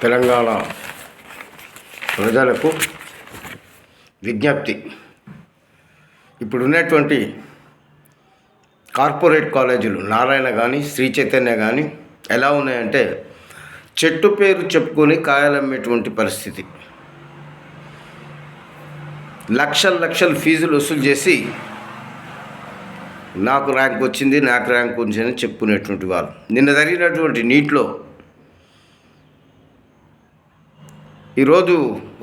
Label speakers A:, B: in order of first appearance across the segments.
A: తెలంగాణ ప్రజలకు విజ్ఞప్తి. ఇప్పుడున్నటువంటి కార్పొరేట్ కాలేజీలు నారాయణ కానీ శ్రీ చైతన్య కానీ ఎలా ఉన్నాయంటే చెట్టు పేరు చెప్పుకొని కాయలమ్మేటువంటి పరిస్థితి. లక్షల ఫీజులు వసూలు చేసి నాకు ర్యాంక్ వచ్చింది అని చెప్పుకునేటువంటి వారు. నిన్న జరిగినటువంటి నీట్లో ఈరోజు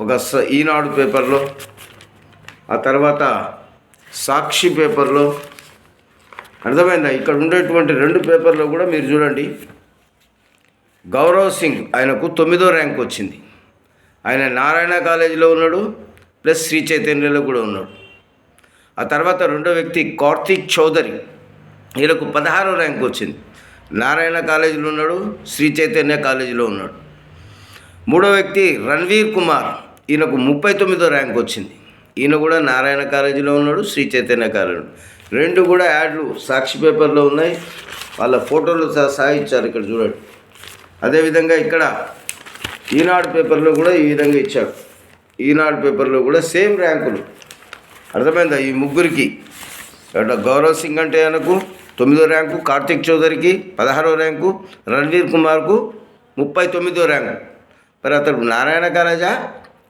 A: ఒక ఈనాడు పేపర్లో, ఆ తర్వాత సాక్షి పేపర్లో అర్థమైందా? ఇక్కడ ఉండేటువంటి 2 పేపర్లో కూడా మీరు చూడండి. గౌరవ్ సింగ్ ఆయనకు 9వ ర్యాంక్ వచ్చింది. ఆయన నారాయణ కాలేజీలో ఉన్నాడు, ప్లస్ శ్రీ చైతన్యలో కూడా ఉన్నాడు. ఆ తర్వాత రెండో వ్యక్తి కార్తీక్ చౌదరి, ఈయనకు 16వ ర్యాంక్ వచ్చింది. నారాయణ కాలేజీలో ఉన్నాడు, శ్రీ చైతన్య కాలేజీలో ఉన్నాడు. మూడో వ్యక్తి రణ్వీర్ కుమార్, ఈయనకు 39వ ర్యాంక్ వచ్చింది. ఈయన కూడా నారాయణ కాలేజీలో ఉన్నాడు, శ్రీ చైతన్య కాలేజీలో. 2 కూడా యాడ్లు సాక్షి పేపర్లో ఉన్నాయి, వాళ్ళ ఫోటోలు సహా ఇచ్చారు, ఇక్కడ చూడండి. అదేవిధంగా ఇక్కడ ఈనాడు పేపర్లో కూడా ఈ విధంగా ఇచ్చాడు. ఈనాడు పేపర్లో కూడా సేమ్ ర్యాంకులు. అర్థమైందా? ఈ ముగ్గురికి గౌరవ్ సింగ్ అంటే ఆయనకు 9వ ర్యాంకు, కార్తిక్ చౌదరికి 16వ ర్యాంకు, రణ్వీర్ కుమార్కు 39వ ర్యాంకు. మరి అతడు నారాయణ కాలేజా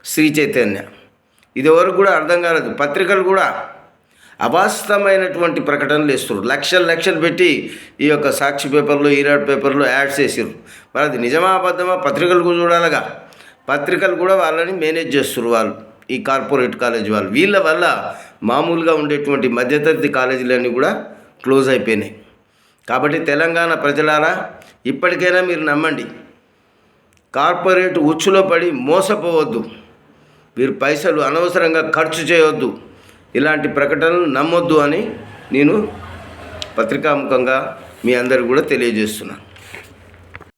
A: శ్రీ చైతన్య? ఇది వరకు కూడా అర్థం కాలేదు. పత్రికలు కూడా అవాస్తవమైనటువంటి ప్రకటనలు ఇస్తున్నారు. లక్షలు పెట్టి ఈ యొక్క సాక్షి పేపర్లో, ఈనాడు పేపర్లో యాడ్స్ వేసారు. మరి అది నిజమా అబద్ధమా పత్రికలు కూడా చూడాలిగా. పత్రికలు కూడా వాళ్ళని మేనేజ్ చేస్తున్నారు వాళ్ళు, ఈ కార్పొరేట్ కాలేజీ వాళ్ళు. వీళ్ళ వల్ల మామూలుగా ఉండేటువంటి మధ్యతరగతి కాలేజీలన్నీ కూడా క్లోజ్ అయిపోయినాయి. కాబట్టి తెలంగాణ ప్రజలారా, ఇప్పటికైనా మీరు నమ్మండి. కార్పొరేట్ ఉచ్చులో పడి మోసపోవద్దు. మీరు పైసలు అనవసరంగా ఖర్చు చేయవద్దు. ఇలాంటి ప్రకటనలు నమ్మొద్దు అని నేను పత్రికాముఖంగా మీ అందరికీ కూడా తెలియజేస్తున్నాను.